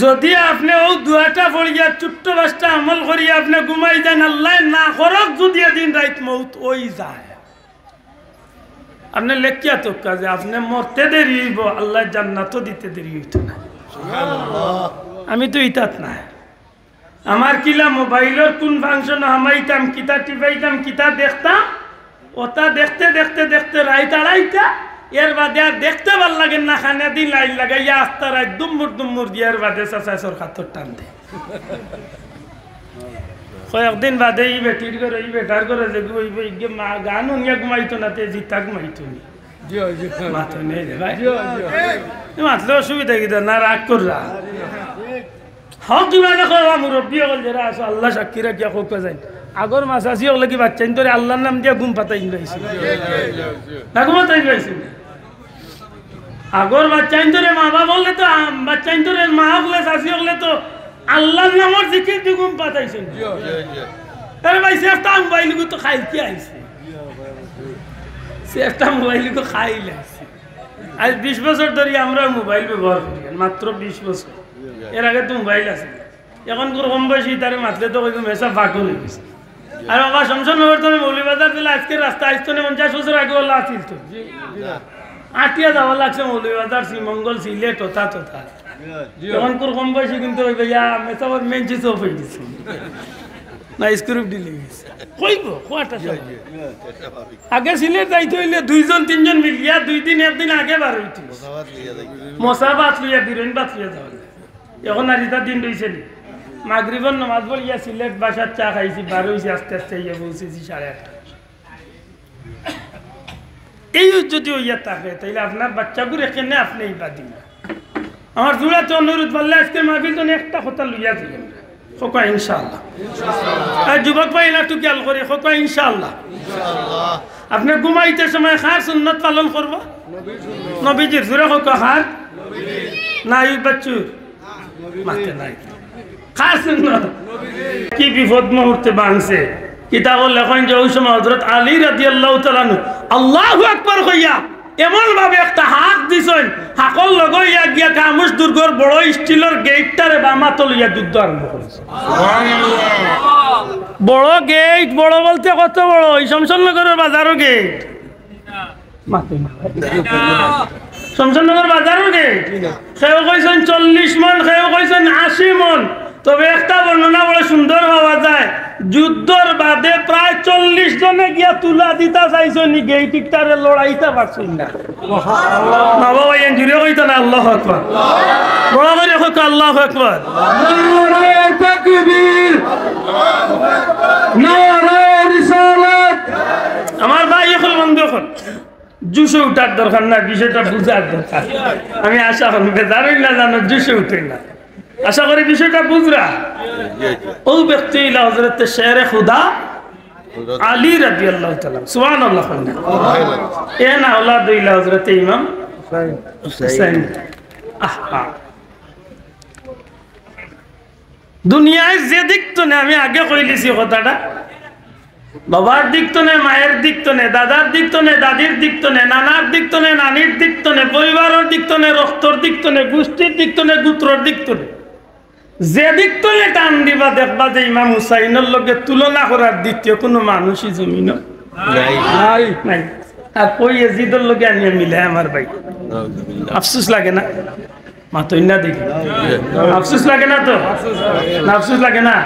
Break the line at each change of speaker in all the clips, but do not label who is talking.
যদি আপনি ও দুয়াটা পড়িয়া ছোট্ট বাসটা আমল করিয়া আপনি ঘুমাই যান, আল্লাহ না করক যদি দিন রাত মৌত ওই যায়, আপনি লেখিয়া তো কাজে আপনি মরতে দেরি হইব, আল্লাহ জান্নাতও দিতে দেরি হইত না। আমি তো ইতাত না, আমার কিলা মোবাইলের কোন ফাংশন হামাইতাম, কিতা টিপাইতাম, কিতা দেখতাম, ওটা দেখতে দেখতে দেখতে রাইত আড়াইটা, এর বাদে আর দেখতে ভাল লাগে না, খানে দিন লাইন লাগাইয়া আস্তা রাত দুম্মুর দুম্মুর দিয়ার বাদে চাচাইছর খাতর টান দে। কয়েকদিন বাদে ই বেটির করে ই বেটার করে যে মা গান উনিয়া ঘুমাইতো না, তে জিতা ঘুমাইতো নি মাথো নেই রে ভাই, মাতলে অসুবিধা কি না, রাগ কররা হক কিবা না করা মুরব্বী হল যারা আছে আল্লাহ সাক্ষী রাখিয়া কোকা যায় আগর মাসাসি হলে কি বাচ্চা ধরে আল্লাহর নাম দিয়া ঘুম পাতাই রয়েছে না, ঘুমাতাই রয়েছে আগর বাচ্চা ধরে মা বাবা বললে তো, বাচ্চা ধরে মা হলে শাসি হলে তো আল্লাহর নামর জিকির দিয়ে ঘুম পাতাইছেন। তাহলে ভাই সেফটা মোবাইল তো খাইতে আইছে, সেফটা মোবাইল তো খাইলে আইছে। আজ 20 বছর ধরে আমরা মোবাইল ব্যবহার করি, মাত্র 20 বছর। এর আগে তো মোবাইল আছে, এখন কম বয়সী তারে মাতলে তো মেসা ফাঁকল হয়ে গেছে। আর বাবা শমশানগর তুমি মৌলভীবাজার দিলে আজকে রাস্তা আসতো না, 50 বছর আগে ওলা আসিল তো আটিয়া যাওয়া লাগছে মৌলভীবাজার, শ্রীমঙ্গল, সিলেট, তোতা তোতা। এখন কম বয়সী কিন্তু ওই ভাইয়া মেসাবার মেন চিজ অফ হয়ে গেছে না, স্ক্রিপ্ট দিলে গেছে কইব কোয়াটা। আগে সিলেট যাইতে হইলে 2-3 মিলিয়া 2 দিন 1 দিন আগে বার হইতো, মশাবাত লইয়া বিরন বাত লইয়া যাওয়া। এখন আর এটা দিন রয়েছে নি, মাগরিবের নামাজ পড়িয়া সিলেট বাসার চা খাইছি, বার হয়েছি আস্তে আস্তে ইয়ে পৌঁছেছি 8:30। এই যদি হইয়া থাকে তাইলে আপনার বাচ্চাগুলো এখানে আপনি বাদি না। আমার জোড়াতে অনুরোধ বললে আজকের মাহফিল তো একটা কথা লইয়া দিলেন খোকা ইনশাআল্লাহ। আর যুবক ভাই না একটু খেয়াল করে খোকা ইনশাআল্লাহ। আপনি ঘুমাইতে সময় খার সুন্নত পালন করবো নবীজির, জোরে খোকা খার নাই বাচ্চুর মাতে নাই খার সুন্নত। কি বিপদ মুহূর্তে বাংছে কিতাব লেখন যে ওই সময় হযরত আলী রাদিয়াল্লাহু তাআলা আল্লাহু আকবার কইয়া এমন ভাবে একটা হাত দিছেন, হাকল লগাইয়া গিয়া কামুস দুর্গর বড় স্টিলের গেটটারে বামাত লইয়া যুদ্ধ আরম্ভ করেছে। বড় গেট, বড় বলতে কত বড়, এই শমশানগরের বাজারও গেট, শমশানগর বাজারও গেট। সেও কইছেন 40 মন, সেও কইছেন 80 মন। তবে একটা বর্ণনা বড় সুন্দর পাওয়া যায়, যুদ্ধর বাদে প্রায় 40 জনে গিয়া তুলা দিতা চাইছো নি, গেইটিকটারে লড়াইতে পারছো না। বাবা ভাই জুড়ে কইতো না আল্লাহু আকবার, বড় করে কইতো আল্লাহু আকবার, নারে তাকবীর, নারে রিসালাত। আমার ভাই এখন বন্ধ কর, জুসে উঠার দরকার না, বিষয়টা বুঝার দরকার। আমি আশা করি বেজারই না জানো জুসে উঠে না, আশা করি বিষয়টা বুঝরা। ও ব্যক্তি ইলা হযরত শেরে খুদা আলী রাদিয়াল্লাহু তাআলা সুবহানাল্লাহ। এ না اولاد ইলা হযরত ইমাম হুসাইন। দুনিয়ায় যে দিক তো না, আমি আগে কইলিছি কথাটা, বাবার দিক তো নেই, মায়ের দিক তো নেই, দাদার দিক তো নেই, দাদির দিক তো নেই, নানার দিক তো নেই, নানির দিক তো নেই, পরিবারের দিক তো নেই, রক্তর দিক তো নেই, গোষ্ঠীর দিক তো নেই, গোত্রর দিক তো নেই। যে দিক তো নেই টান দিবা দেখবা যে ইমাম হুসাইনের লগে তুলনা করার দ্বিতীয় কোনো মানুষই জমিন নাই। আর কই এজিদের লগে আনিয়া মিলে আমার ভাই, আফসোস লাগে না? মাতই না দেখি আফসোস লাগে না তো? আফসোস লাগে না?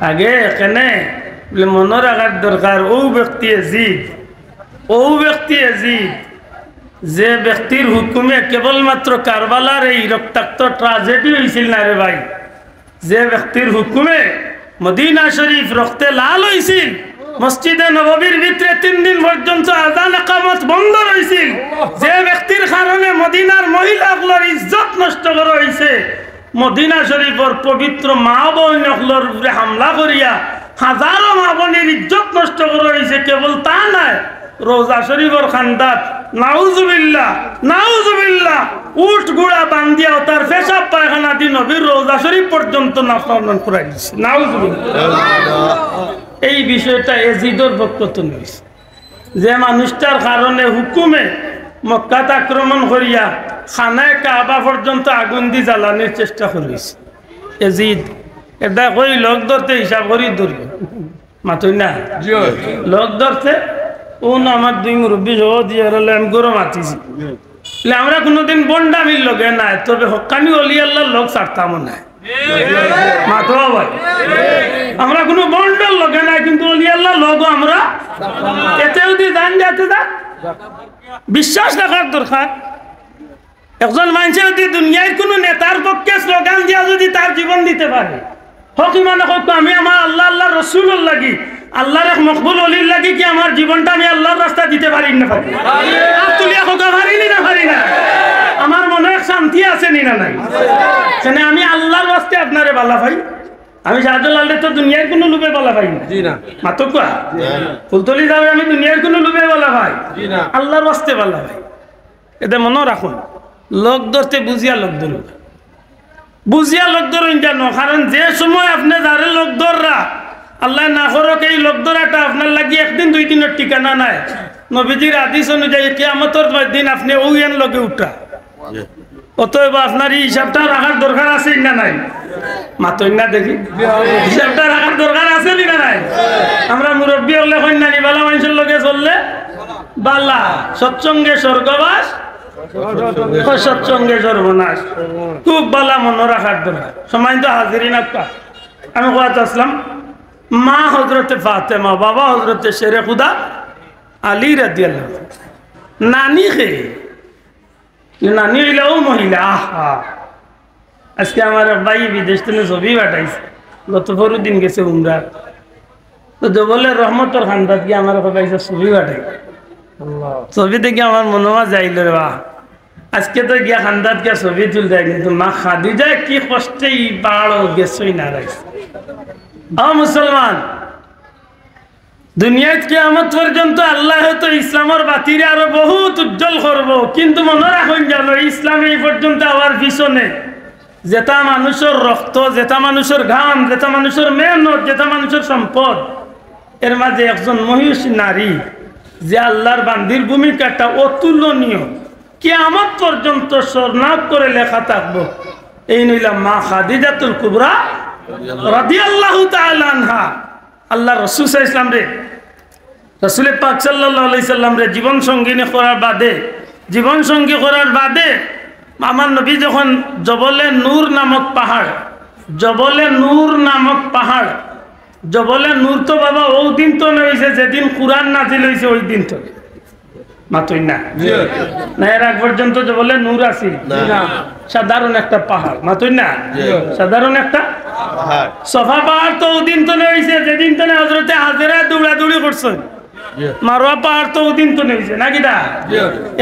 আগে এখানে মনে রাখার দরকার, ও ব্যক্তি এজিদ যে ব্যক্তির হুকুমে কেবলমাত্র কারবালার এই রক্তাক্ত ট্রাজেডি হয়েছিল না রে ভাই, যে ব্যক্তির হুকুমে মদিনা শরীফ রক্তে লাল হয়েছিল, মসজিদে নববীর ভিতরে 3 দিন পর্যন্ত আযান ইকামত বন্ধ রয়েছিল, যে ব্যক্তির কারণে মদিনার মহিলাগুলোর ইজ্জত নষ্ট করা হয়েছে, মদিনা শরীফের পবিত্র মা বোনগুলোর উপরে হামলা করিয়া হাজারো মা বোনের ইজ্জত নষ্ট করা হয়েছে। কেবল তা নয়, রোজা শরীফের খান্দাত নাউজুবিল্লাহ নাউজুবিল্লাহ উট গুড়া বান্ধিয়া তার পেশাব পায়খানা দি নবীর রোজা শরীফ পর্যন্ত নাফরমান করাই দিছে। নাউজুবিল্লাহ। এই বিষয়টা এজিদর বক্তব্য নিয়েছে, যে মানুষটার কারণে হুকুমে মক্কাত আক্রমণ করিয়া খানায় কাবা পর্যন্ত আগুন দি জ্বালানির চেষ্টা করিস এজিদ এটা কই লোক ধরতে হিসাব করি ধরব মাথই না লোক ধরতে আমার দুই মুরব্বী সহ দিয়ে আমি গরু মাতিছি আমরা কোনোদিন বন্ডামির লগে নাই তবে হকানি অলি আল্লাহর লোক ছাড়তাম না মাথো ভাই আমরা কোনো বন্ডার লগে নাই কিন্তু অলি আল্লাহর লোক আমরা এতে যদি জান যাতে থাক বিশ্বাস রাখার দরকার একজন মানুষ যদি দুনিয়ার কোনো নেতার পক্ষে স্লোগান দিয়া যদি তার জীবন দিতে পারে হক ইমানে হোক আমি আমার আল্লাহ আল্লাহ রসুল লাগি আল্লাহর এক মকবুল অলির লাগি কি আমার জীবনটা আমি আল্লাহর রাস্তা দিতে পারি না পারি তুলিয়া হোকা পারিনি না পারি না আমার মনে এক শান্তি আছে নি না নাই কেন আমি আল্লাহর রাস্তায় আপনারে বালা ভাই আমি শাহজালাল তো দুনিয়ার কোনো লোভে বলা ভাই না মাত্র কোয়া ফুলতলি যাবে আমি দুনিয়ার কোনো লোভে বলা ভাই আল্লাহর রাস্তে বলা ভাই এটা মনে রাখুন লোক ধরতে বুঝিয়া লোক ধরুন বুঝিয়া লোক ধরুন কেন কারণ যে সময় আপনি যারে লোক ধররা আল্লাহ না করক এই লোক ধরাটা আপনার লাগি একদিন দুই দিনের ঠিকানা নাই নবীজির আদেশ অনুযায়ী কিয়ামতের দিন আপনি ওইয়ান লগে উঠা অতএব আপনার এই হিসাবটা রাখার দরকার আছে না নাই মাতই না দেখি হিসাবটা রাখার দরকার আছে না নাই আমরা মুরব্বী হলে কন্যানি বালা মানুষের লগে চললে বালা সৎসঙ্গে স্বর্গবাস সৎসঙ্গে সর্বনাশ খুব বালা মনে রাখার দরকার সময় তো হাজিরি না আমি কোয়াতে আসলাম মা হজরতে ফাতেমা বাবা হজরতে শেরে খুদা আলী রাদিয়াল্লাহু নানি খে নানি হইলেও মহিলা আহা আজকে আমার ভাই বিদেশ থেকে ছবি পাঠাইছে গত পরু দিন গেছে উমরা তো বলে রহমতর খান্দাত গিয়ে আমার পাইছে ছবি পাঠাই ছবি দেখে আমার মনোমা যাইল রে বাহ আজকে তো গিয়া খান্দাত গিয়া ছবি তুলতে কিন্তু মা খাদিজা কি কষ্টে পাড় গেছই না রাখছে মুসলমান দুনিয়াত কিয়ামত পর্যন্ত আল্লাহ হয়তো ইসলামের বাতিরে আরো বহুত উজ্জ্বল করব কিন্তু মনে রাখুন জানো ইসলাম এই পর্যন্ত আবার পিছনে যেটা মানুষের রক্ত যেটা মানুষের ঘাম যেটা মানুষের মেহনত যেটা মানুষের সম্পদ এর মাঝে একজন মহিষী নারী যে আল্লাহর বান্দির ভূমিকাটা অতুলনীয় কিয়ামত পর্যন্ত স্বর্ণাব করে লেখা থাকবো এই নিলাম মা খাদিজাতুল কুবরা রাদিয়াল্লাহু তাআলা আনহা আল্লাহ রাসূল সাল্লাল্লাহু আলাইহি ওয়াসাল্লাম রে রাসূল পাক সাল্লাল্লাহু আলাইহি সাল্লাম রে জীবন সঙ্গিনী করার বাদে জীবন সঙ্গী করার বাদে আমার নবী যখন জবলে নূর নামক পাহাড় জবলে নূর নামক পাহাড় জবলে নূর তো বাবা ওই দিন তো হইছে যেদিন কুরআন নাজিল হইছে ওই দিন তো মাতই না না এর আগ পর্যন্ত জবলে নূর আছিল না সাধারণ একটা পাহাড় মাতই না সাধারণ একটা পাহাড় সফা পাহাড় তো ওই দিন তো হইছে যেদিন তো হযরতে হাজেরা দৌড়াদৌড়ি করছেন মারওয়া পাহাড় তো ওই দিন তো হইছে নাকি দা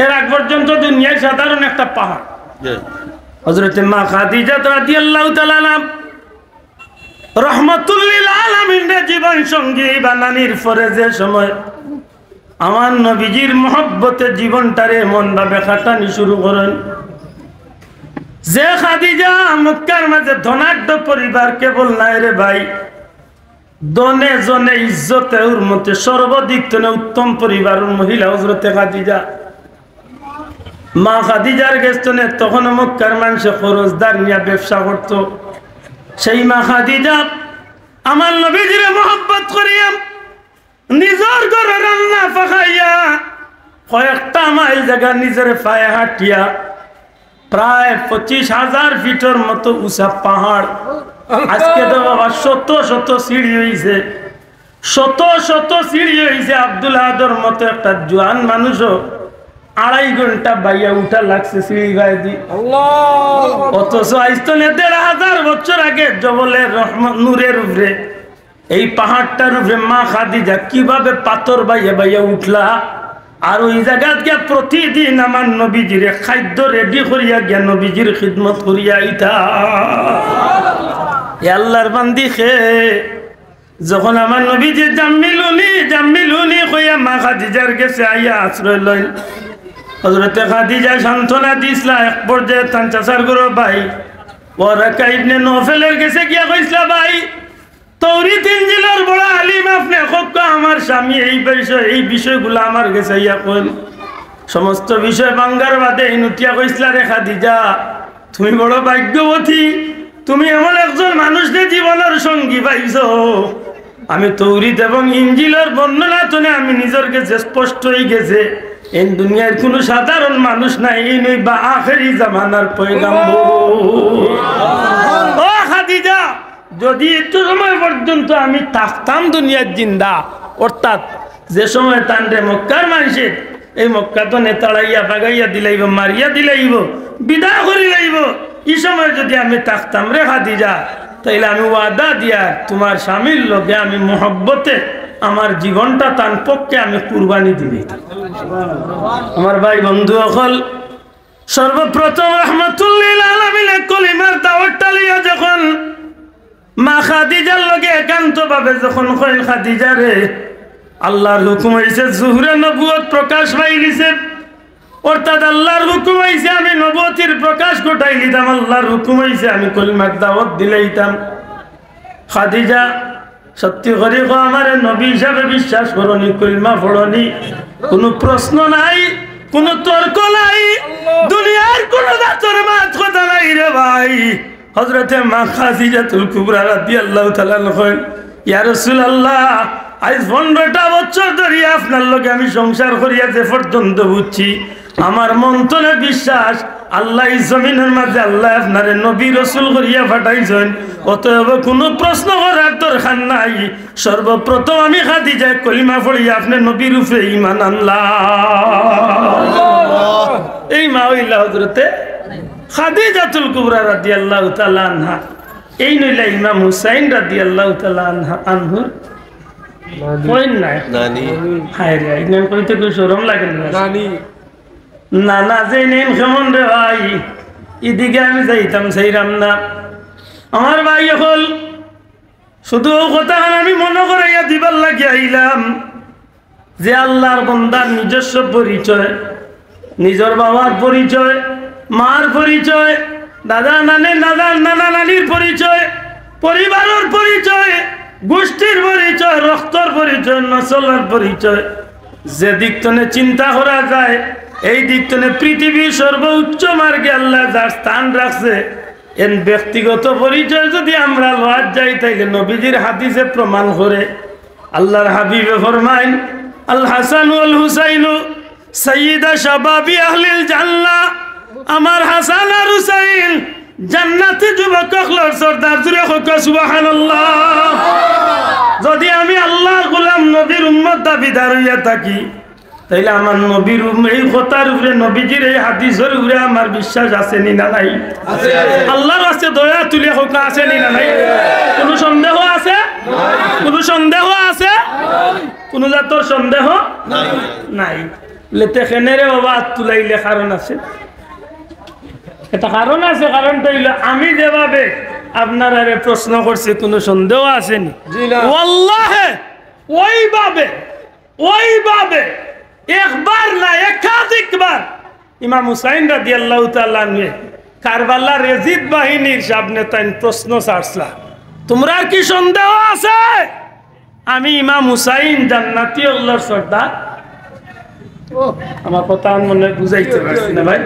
এর আগ পর্যন্ত দুনিয়ায় সাধারণ একটা পাহাড় হযরতে মা খাদিজা রাদিয়াল্লাহু তাআলা রহমাতুল লিল আলামিন জীবন সঙ্গী বানানির পরে যে সময় আমার নবীজির মহব্বতে জীবনটারে মন ভাবে খাটানি শুরু করেন যে খাদিজা মক্কার মাঝে ধনাঢ্য পরিবার কেবল নাই রে ভাই দনে জনে ইজ্জতে উর্মতে সর্বাধিক তনে উত্তম পরিবারের মহিলা হযরতে খাদিজা মা খাদিজার গেস্তনে তখন মক্কার মানুষে খরচদার নিয়ে ব্যবসা করত সেই মা খাদিজা আমার নবীজির মহব্বত করিয়া নিজের ঘরে রান্না পাকাইয়া কয়েকটা মাইল জায়গা নিজের পায়ে হাঁটিয়া প্রায় 25,000 ফিটের মতো উঁচা পাহাড় আজকে তো বাবা শত শত সিঁড়ি হয়েছে শত শত সিঁড়ি হয়েছে আব্দুল আদর মতো একটা জোয়ান মানুষও 2.5 ঘন্টা বাইয়া উঠা লাগছে সিঁড়ি গায়ে দি অথচ আইস্তনে 1,500 বছর আগে জবলের রহমত নূরের উপরে এই পাহাড়টার উপরে মা খাদিজা কিভাবে পাথর বাইয়া বাইয়া উঠলা আর ওই জায়গা গিয়া প্রতিদিন আমার নবীজির খাদ্য রেডি করিয়া গিয়া নবীজির খিদমত করিয়া ইতা আল্লাহর বান্দি খে যখন আমার নবীজি জাম্মিলুনি কইয়া মা খাদিজার গেছে আইয়া আশ্রয় লইল হযরতে খাদিজা সান্ত্বনা দিছলা এক পর্যায়ে তান চাচার গুরু ভাই ওয়ারাকা ইবনে নওফেলের গেছে গিয়া কইছলা ভাই তৌরাত ইনজিলের বড় আলিম আপনি কক্কা আমার স্বামী এই বিষয়গুলো আমার কাছে ইয়া কইল সমস্ত বিষয় বাঙ্গার বাদে নুটিয়া কইসলা রে খাদিজা তুমি বড় ভাগ্যবতী, তুমি এমন একজন মানুষকে জীবনের সঙ্গী পাইছো। আমি তৌরিত এবং ইঞ্জিলের বর্ণনা শুনে আমি নিজের কাছে স্পষ্ট হয়ে গেছে এই দুনিয়ার কোনো সাধারণ মানুষ নাই, এই নই বা আখেরি জামানার পয়গাম্বর। ও খাদিজা, যদি একটু সময় পর্যন্ত আমি থাকতাম দুনিয়ার জিন্দা, অর্থাৎ যে সময় তান্ডে মক্কার মানুষের এই মক্কা তো নেতাড়াইয়া বাগাইয়া দিলাইব, মারিয়া দিলাইব, বিদায় করি লাইব, এই সময় যদি আমি থাকতাম রে খাদিজা, তাইলে আমি ওয়াদা দিয়া তোমার স্বামীর লগে আমি মোহব্বতে আমার জীবনটা তার পক্ষে আমি কুরবানি দিবি। আমার ভাই বন্ধু অকল, সর্বপ্রথম রাহমাতুল্লিল আলামিনের কলিমার দাওয়াতটা লইয়া যখন মা খাদিজার লগে একান্তভাবে যখন কইল খাদিজা রে আল্লাহর হুকুম হইছে জুহরে নবুয়ত প্রকাশ পাই গেছে, অর্থাৎ আল্লাহর হুকুম হইছে আমি নবুয়তির প্রকাশ ঘটাই দিতাম, আল্লাহর হুকুম হইছে আমি কলিমার দাওয়াত দিলাইতাম। খাদিজা সত্যি করে আমার নবী হিসাবে বিশ্বাস করনি, কলিমা পড়নি, কোনো প্রশ্ন নাই, কোনো তর্ক নাই, দুনিয়ার কোন দাঁতর মাত কথা নাই রে ভাই। হযরতে মা খাদিজাতুল কুবরা রাদিয়াল্লাহু তাআলা কইল, ইয়া রাসূলুল্লাহ, আজ 15টা বছর ধরে আপনার লগে আমি সংসার করিয়া যে পর্যন্ত বুঝছি, আমার মন্তনে বিশ্বাস আল্লাহ এই জমিনের মাঝে আল্লাহ আপনার নবী রসুল করিয়া পাঠাইছেন, অতএব কোনো প্রশ্ন করার দরকার নাই। সর্বপ্রথম আমি খাদিজা কলিমা পড়িয়া আপনি নবীর উপরে ঈমান আনলাম। এই মা হইলা হযরতে খাদিজাতুল কুবরা রাদিয়াল্লাহু তাআলা আনহা, এই নইলা ইমাম হুসাইন রাদিয়াল্লাহু তাআলা আনহু নানি। হায় রে, ইনাম কইতে কি শরম লাগে না? নানি নানা যে নেন কেমন রে ভাই, এদিকে আমি যাইতাম সেইরাম না। আমার ভাই হল শুধু কথা আমি মনে করাইয়া দিবার লাগিয়া আইলাম যে আল্লাহর বান্দার নিজস্ব পরিচয়, নিজের বাবার পরিচয়, মার পরিচয়, দাদা নানি নানা নানির পরিচয়, পরিবারের পরিচয়, গোষ্ঠীর পরিচয়, রক্তর পরিচয়, নসলের পরিচয়, যে দিক তনে চিন্তা করা যায় এই দিক তনে পৃথিবীর সর্বোচ্চ মার্গে আল্লাহ যার স্থান রাখছে, এর ব্যক্তিগত পরিচয় যদি আমরা লওয়ার যাই তাইলে নবীজির হাদিসে প্রমাণ করে। আল্লাহর হাবিবে ফরমাইন, আল হাসান ওয়াল হুসাইন সাইয়্যিদা শাবাবি আহলিল জান্নাহ, আমার হাসান আর হুসাইন জান্নাতি যুবক হকলের সর্দার। জুড়ে হোক সুবহানাল্লাহ। যদি আমি আল্লাহর গোলাম নবীর উম্মত দাবিদার হইয়া থাকি, তাইলে আমার নবীর এই কথার উপরে, নবীজির এই হাদিসের উপরে আমার বিশ্বাস আছে নি না নাই? আল্লাহর কাছে দয়া তুলে হোক আছে নি না নাই? কোনো সন্দেহ আছে? কোনো সন্দেহ আছে? কোনো জাতর সন্দেহ নাই? লেতে খেনেরে বাবা তুলাইলে কারণ আছে, এটা কারণ আছে। কারণটা হইল আমি যেভাবে আপনারা প্রশ্ন করছি, কোনো সন্দেহ আসেনি। ওয়াল্লাহে ওইভাবে একবার না একাধিকবার ইমাম হুসাইন রাদিয়াল্লাহু তাআলা আনহু কারবালার ইয়াজিদ বাহিনীর সামনে তাই প্রশ্ন ছাড়ছলা, তোমরা কি সন্দেহ আছে আমি ইমাম হুসাইন জান্নাতি আল্লাহর সর্দার? আমার কথা মনে বুঝাইতে পারছি না ভাই?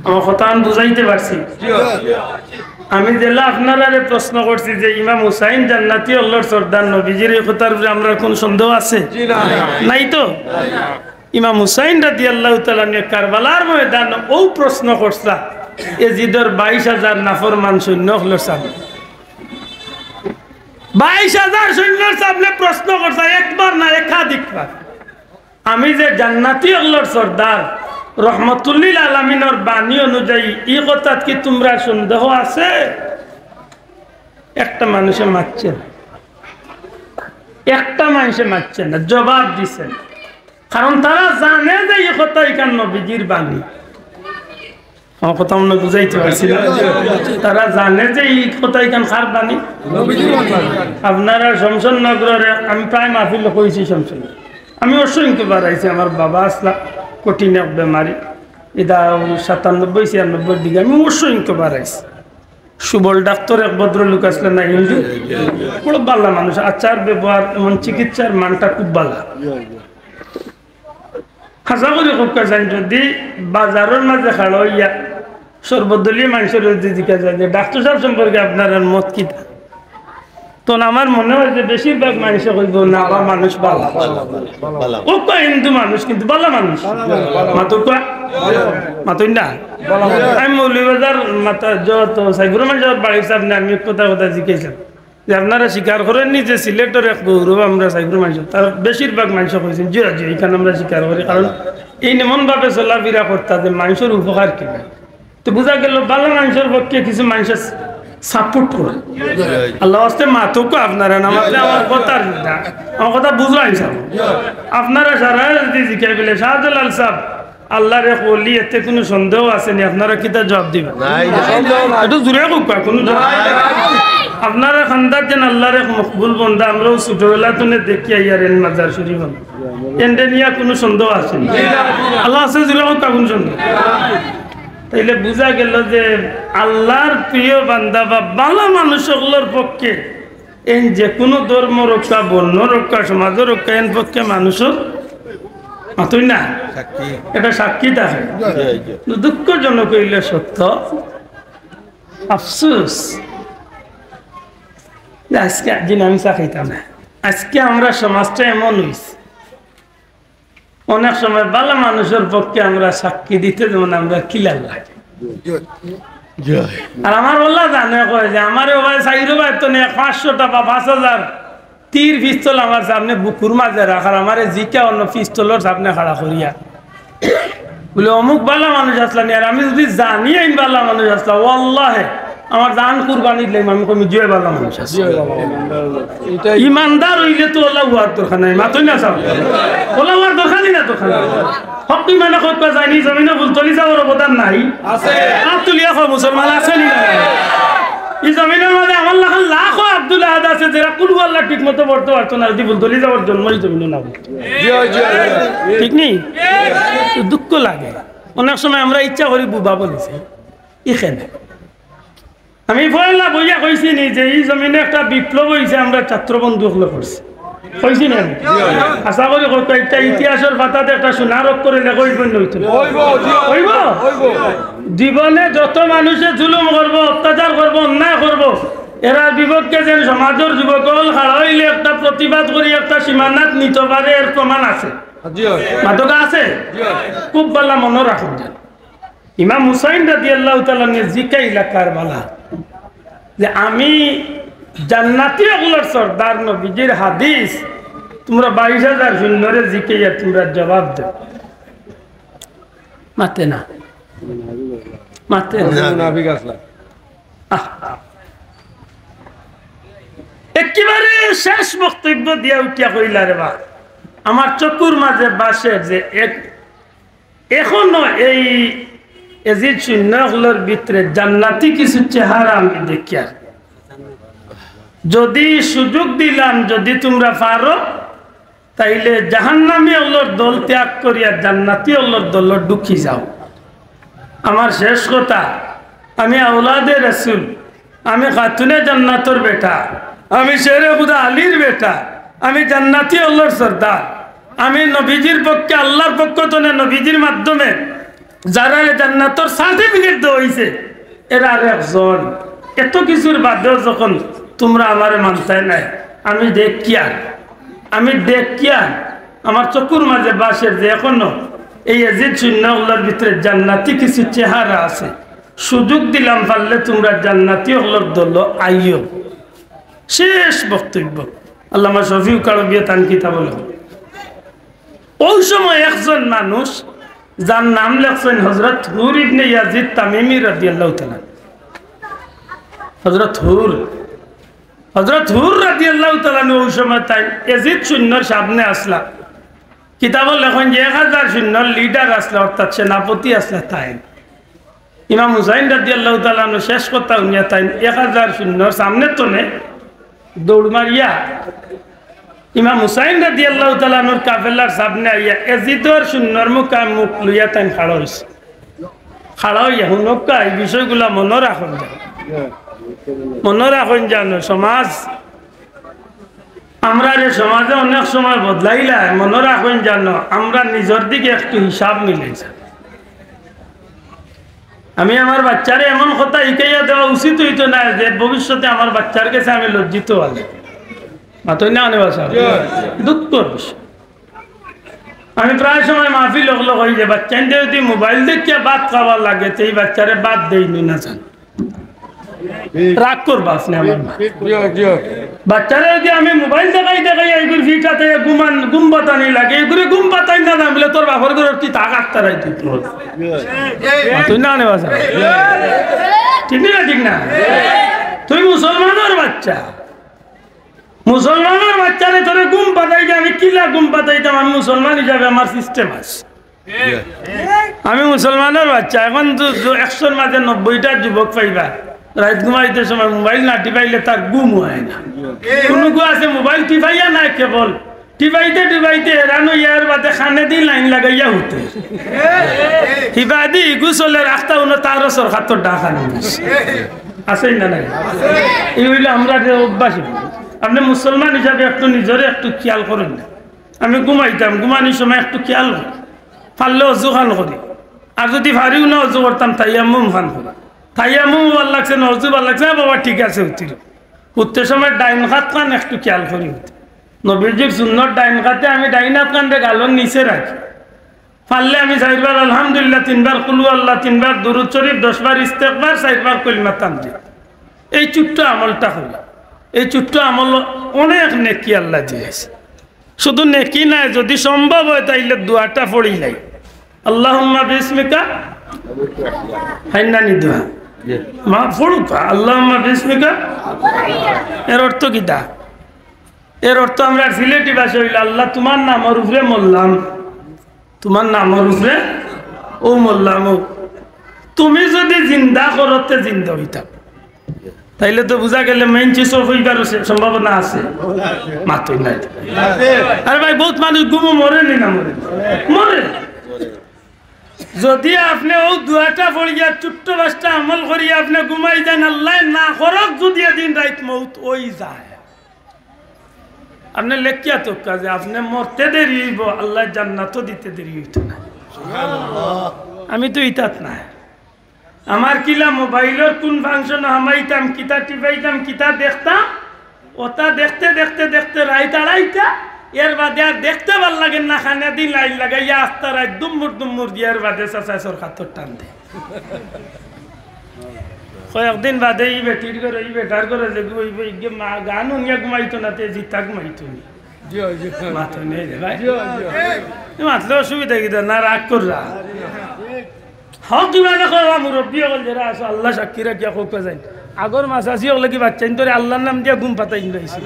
আমার কথা বুঝাইতে পারছি? আমি যেলা আপনারা প্রশ্ন করছি যে ইমাম হুসাইন জান্নাতি আল্লাহর সর্দার, নবীজির এই কথার উপরে আমরা কোন সন্দেহ আছে? নাই তো। ইমাম হুসাইন রাদিয়াল্লাহু তাআলা কারবালার ময়দান ও প্রশ্ন করছা এজিদের 22,000 নাফরমান সৈন্য হলো সামনে, 22,000 সৈন্যের সামনে প্রশ্ন করছা, একবার না একাধিকবার। আমি যে জান্নাতি আল্লাহর সর্দার রহমতুল্লিল আলামিনের বাণী অনুযায়ী এই কথা কি তোমরা সন্দেহ আছে? একটা মানুষে মারছে না, একটা মানুষে মারছে না, জবাব দিচ্ছেন। কারণ তারা জানে যে এই কথা এখান নবীজির বাণী। আমার কথা মনে বুঝাইতে পারছি না? তারা জানে যে এই কথা এখান কার বাণী? আপনারা শমশননগরে আমি প্রায় মাহফিল কইছি। শমশন আমি অসংখ্য বাড়াইছি। আমার বাবা আসলা কঠিন এক বেমারি, এটা 97-96 দিকে আমি অসংখ্য বাড়াইছি। সুবল ডাক্তার এক ভদ্রলোক আসলে না, হিন্দু, বড় ভালো মানুষ, আচার ব্যবহার এমন চিকিৎসার মানটা খুব ভালো। হাসা করে কোকা যান যদি বাজারের মাঝে খাড়া হইয়া সর্বদলীয় মানুষের জিজ্ঞাসা যায় যে ডাক্তার সাহেব সম্পর্কে আপনার মত কি, তো আমার মনে হয় যে বেশিরভাগ মানুষে কইব না বা মানুষ ভালো ও কয় হিন্দু মানুষ কিন্তু ভালো মানুষ মাতো মাতই না। আমি মৌলভীবাজার মাতা যত সাইবুর মানুষের বাড়ির সামনে আমি কথা জিজ্ঞাসা যে আপনারা স্বীকার করেননি যে সিলেটের এক গৌরব আমরা সাইবুর মানুষ, তার বেশিরভাগ মানুষ কইছেন জি জি এখানে আমরা স্বীকার করি, কারণ এই এমনভাবে চলাফেরা করতে যে মানুষের উপকার কিনা। তো বোঝা গেল ভালো মানুষের পক্ষে কিছু মানুষের সাপোর্ট করে আল্লাহ আসতে মাতুকো আপনারা না মাতলে আমার কথা বুঝলাম আপনারা সারা যদি জিজ্ঞাসা বলে শাহজালাল সাহেব আল্লাহরে কলি এতে কোনো সন্দেহ আসেনি, আপনারা কি তা জবাব দিবেন? একটু জোরে কোকা কোনো আপনারা খান্দার যেন আল্লাহরে মকবুল বন্ধা আমরাও ছোটবেলা তুলে দেখি আইয়ার এন মাজার শরীফ এনডে নিয়ে কোনো সন্দেহ আসেনি, আল্লাহ আছে জোরে কোকা কোন সন্দেহ? তাইলে বোঝা গেল যে আল্লাহর প্রিয় বান্দা বা ভালো মানুষগুলোর পক্ষে এই যে কোনো ধর্ম রক্ষা, বর্ণ রক্ষা, সমাজ রক্ষা এর পক্ষে মানুষের মাতই না এটা সাক্ষী থাকে। দুঃখজনক হইলে সত্য, আফসোস আজকে দিন আমি চা খাইতাম না। আজকে আমরা সমাজটা এমন হয়েছে অনেক সময় ভালো মানুষের পক্ষে আমরা সাক্ষী দিতে যেমন আমরা কিলার লাগে। আর আমার বললা জানে কয় যে আমার ভাই চাইরো ভাই তো 500 বা 5000 তীর পিস্তল আমার সামনে বুকুর মাঝে রাখার আমার জিকা অন্য পিস্তলের সামনে খাড়া করিয়া বলে অমুক ভালো মানুষ আসলাম। আর আমি যদি জানি আইন ভালো মানুষ আসলাম ওয়াল্লাহে আমার দান কুরবানি দিলাম আমি কমি জয় ভালো মানুষ আছে ইমানদার হইলে তো ওলা হওয়ার দরকার নাই মাতই না সব ওলা হওয়ার দরকার না দরকার হক মানে কত জানি জমিনে বুলতলি যাওয়ার অবদান নাই আছে হাত তুলিয়া কয় মুসলমান আছে নি এই জমিনের মধ্যে আমার লাখ লাখ আব্দুল আহাদ আছে যারা কুল আল্লাহ ঠিক মতো পড়তে পারতো না যদি বুলতলি যাওয়ার জন্মই জমিনে না ঠিক নেই দুঃখ লাগে। অনেক সময় আমরা ইচ্ছা করি বুবা বলেছি এখানে আমি পয়লা বইয়া কইছি নি যে এই জমিনে একটা বিপ্লব হয়েছে আমরা ছাত্র বন্ধু হলে করছি কইছি না আশা করি একটা ইতিহাসের পাতাতে একটা সোনার অক্ষরে লেখইবেন হইব জীবনে যত মানুষে জুলুম করবো অত্যাচার করবো অন্যায় করবো এরা বিপক্ষে যেন সমাজের যুবকল খাড়া হইলে একটা প্রতিবাদ করি একটা সীমানাত নিতে পারে এর প্রমাণ আছে মাদকা আছে খুব ভালো মনে রাখুন। ইমাম হুসাইন রাদিয়াল্লাহু তাআলা জিকাইলা কারবালা যে আমি জান্নাতি ওগুলোর সর্দার নবীজির হাদিস তোমরা 22,000 সৈন্যরে জিকাইয়া তোমরা জবাব দাও মাতে না মাতে একেবারে শেষ বক্তব্য দিয়া উঠিয়া কইলা রে বা আমার চকুর মাঝে বাসের যে এখনো এই এজিদ সৈন্যগুলোর ভিতরে জান্নাতি কিছু চেহারা আমি দেখি। আর যদি সুযোগ দিলাম যদি তোমরা পারো তাইলে জাহান্নামী ওগুলোর দল ত্যাগ করিয়া জান্নাতি ওগুলোর দল ঢুকি যাও। আমার শেষ কথা আমি আওলাদে রাসূল, আমি খাতুনে জান্নাতর বেটা, আমি শেরে খুদা আলীর বেটা, আমি জান্নাতি ওগুলোর সর্দার, আমি নবীজির পক্ষে আল্লাহর পক্ষ থেকে নবীজির মাধ্যমে যারা জান্নাতের সার্টিফিকেট দেওয়া হয়েছে এরা আর একজন। এত কিছুর বাদেও যখন তোমরা আমার মানতে নাই আমি দেখিয়া আমার চকুর মাঝে বাসের যে এখনো এই এজিদ শূন্যগুলোর ভিতরে জান্নাতি কিছু চেহারা আছে, সুযোগ দিলাম পারলে তোমরা জান্নাতি হলোর দল আইও। শেষ বক্তব্য আল্লামা শফিউ কারবিয়া তান কিতাব। ওই সময় একজন মানুষ যার নাম লেখছেন হযরত হুর ইবনে ইয়াজিদ তামিমি রাদিয়াল্লাহু তাআলা। হযরত হুর রাদিয়াল্লাহু তাআলা ওই সময় তাই ইয়াজিদ সৈন্যর সামনে আসলা কিতাব লেখেন যে 1000 সৈন্যর লিডার আসলা অর্থাৎ সেনাপতি আসলা তাই ইমাম হুসাইন রাদিয়াল্লাহু তাআলা শেষ কথা উনিয়া তাই 1000 সৈন্যর সামনে তোনে দৌড় মারিয়া ইমাম হুসাইন রাদিয়াল্লাহু তাআলা নূর কাফেলার সামনে আইয়া এজিদর সুন্নর মুখা মুখ লইয়া তাই খাড়া হইয়া হুনকা এই বিষয়গুলা মনে রাখুন জানো সমাজ আমরা রে সমাজে অনেক সময় বদলাইলাই, মনে রাখবেন জানো আমরা নিজের দিকে একটু হিসাব মিলাইছি। আমি আমার বাচ্চারে এমন কথা শিখাইয়া দেওয়া উচিত হইতো না যে ভবিষ্যতে আমার বাচ্চার কাছে আমি লজ্জিত হলে মাতই না অনেক দুঃখর বিষয়। আমি প্রায় সময় মাহফিল লোক হই যে বাচ্চা যদি মোবাইল দেখিয়া ভাত খাবার লাগে সেই বাচ্চারে বাদ দেয়নি না জান, রাগ করবা আপনি আমার বাচ্চারা যদি আমি মোবাইল দেখাই এইগুলো ফিটাতে গুম বাতানি লাগে, এগুলো গুম বাতাই না না বলে তোর বাপর করে কি তাক আক্তারাই তুই না নেবা ঠিক না ঠিক না? তুই মুসলমানের বাচ্চা, মুসলমানের বাচ্চারে তোরে গুম পাতাই যে আমি কিলা গুম পাতাইতাম, আমি মুসলমান হিসাবে আমার সিস্টেম আছে। আমি মুসলমানের বাচ্চা, এখন 100-র মাঝে 90টা যুবক পাইবা রাত ঘুমাইতে সময় মোবাইল না টিপাইলে তার গুম হয় না। কোনো গু আছে মোবাইল টিপাইয়া নাই, কেবল টিপাইতে হেরানো ইয়ার বাদে খানে দি লাইন লাগাইয়া হতে টিপা দি গুছলে রাস্তা উনো তার সরকার তো ডাকা আছে না নাই? এই হইলে আমরা যে অভ্যাস। আপনি মুসলমান হিসাবে একটু নিজরে একটু খেয়াল করেন না। আমি ঘুমাইতাম, ঘুমানোর সময় একটু খেয়াল করি, পারলে অজু খান করি, আর যদি ভারিও না অজু করতাম তাইয়াম্মুম খান করি। তাইয়াম্মুম ভাল লাগছে না অজু ভাল লাগছে না বাবা ঠিক আছে উঠিল। উঠতে সময় ডাইন হাত খান একটু খেয়াল করি উঠতে। নবীজির সুন্নত ডাইন খাতে আমি ডাইন হাত খানটা গালন নিচে রাখি। পারলে আমি 4 বার আলহামদুলিল্লাহ, 3 বার কুলু আল্লাহ, 3 বার দুরুদ শরীফ, 10 বার ইস্তেগফার, 4 বার কলিমা তামজিদ। এই ছোট্ট আমলটা হলো, এই ছোট্ট আমল অনেক নেকি আল্লাহ দিয়েছে। শুধু নেকি নাই, যদি সম্ভব হয় তাইলে দোয়াটা পড়িলাই, আল্লাহুম্মা বিসমিকা হাইনানি দোয়া মা পড়ুকা আল্লাহুম্মা বিসমিকা। এর অর্থ কিটা? এর অর্থ আমরা সিলেটি ভাষা হইল আল্লাহ তোমার নামের উপরে মরলাম, তোমার নামের উপরে ও মরলাম। তুমি যদি জিন্দা করতে জিন্দা হইতাম তাইলে তো বুঝা গেলে মেইন চিজ হইবার সম্ভাবনা আছে, মাত্রই নাই। আরে ভাই বহুত মানুষ গুমো মরেনি না মরে মরে। যদি আপনি ও দুয়াটা পড়িয়া ছোট্ট বাসটা আমল করিয়া আপনি ঘুমাই যান, আল্লাহ না করক যদি দিন রাত মৌত ওই যায়, আপনি লেখিয়া তো কাজে আপনি মরতে দেরি হইব, আল্লাহ জান্নাতও দিতে দেরি হইত না। আমি তো ইতাত না, আমার কিলা মোবাইলের কোন ফাংশন হামাইতাম, কিতা টিপাইতাম, কিতা দেখতাম, ওটা দেখতে দেখতে দেখতে রাইত আড়াইটা, এর বাদে আর দেখতে ভাল লাগে না, খানে দিন লাইন লাগাইয়া আস্তা রাত দুম্মুর দিয়ার বাদে চাচা সরকার টান দেয়। কয়েকদিন বাদে এই বেটির করে এই বেটার করে যে গান উনিয়া ঘুমাইতো না, তে জিতা ঘুমাইতো মাথা নেই রে ভাই, মাতলে অসুবিধা কি না, রাগ কররা হক কিমানে করা মুরব্বী হল যারা আছো আল্লাহ সাক্ষী রাখিয়া কোকা যায়। আগর মাছ আসি হলে কি বাচ্চা তোরে আল্লাহর নাম দিয়া ঘুম পাতাই রয়েছে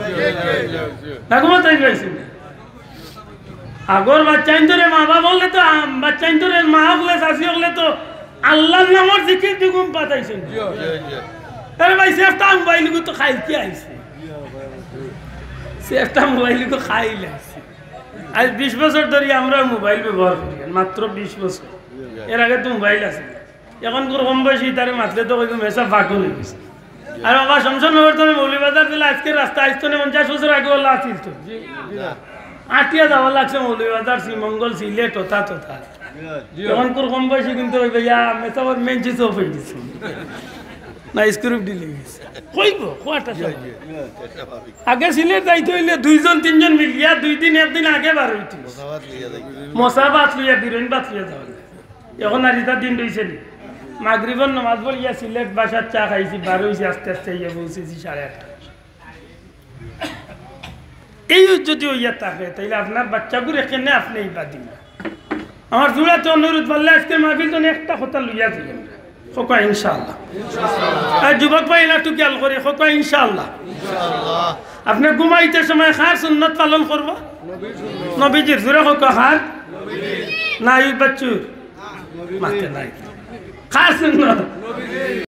না, ঘুমাতাই রয়েছে। আগর বাচ্চা তোরে মা বাবা বললে তো, বাচ্চা তোরে মা হলে চাষি হলে তো আল্লাহর নামর জিকির দিয়ে ঘুম পাতাইছে। আরে ভাই সেফটা মোবাইল তো খাইতে আইছে, সেফটা মোবাইল তো খাইলে আইছে। আজ 20 বছর ধরে আমরা মোবাইল ব্যবহার করি, মাত্র 20 বছর। এর আগে তো মোবাইল আছে, এখন কম বয়সী তারে মাতলে তো মেসা ফাঁক হয়ে গেছে। আর বাবা শমশান নগর তুমি মৌলভীবাজার দিলে আজকে রাস্তা আসতো না, 50 বছর আগে ওলা আসিল তো আটিয়া যাওয়া লাগছে মৌলভীবাজার, শ্রীমঙ্গল, সিলেট, ওথা তোথা। এখন কম বয়সী কিন্তু ওই ভাইয়া মেসাবার মেন চিজ অফ হয়ে গেছে না, স্ক্রিপ্ট দিলে গেছে কইব কোয়াটা। আগে সিলেট যাইতে হইলে 2-3 মিলিয়া 2 দিন 1 দিন আগে বার হইত, মশা বাত লইয়া বিরন বাত লইয়া যাওয়া। এখন আর এটা দিন রয়েছে নি, মাগরিবর নামাজ পড়িয়া সিলেট বাসার চা খাইছি, বার হয়েছি আস্তে আস্তে ইয়ে পৌঁছেছি 8:30। এই যদি ইয়া থাকে তাইলে আপনার বাচ্চাগুলো এখানে আপনি ইবা দিন। আমার জোড়াতে অনুরোধ বললে আজকে মাহফিল তো একটা কথা লইয়া দিলেন খোকা ইনশাআল্লাহ। আর যুবক ভাই না একটু খেয়াল করে খোকা ইনশাআল্লাহ। আপনি ঘুমাইতে সময় খার সুন্নত পালন করবো, নবীজির জোরে খোকা খার নাই বাচ্চুর মাতে নাই খার সুন্নত।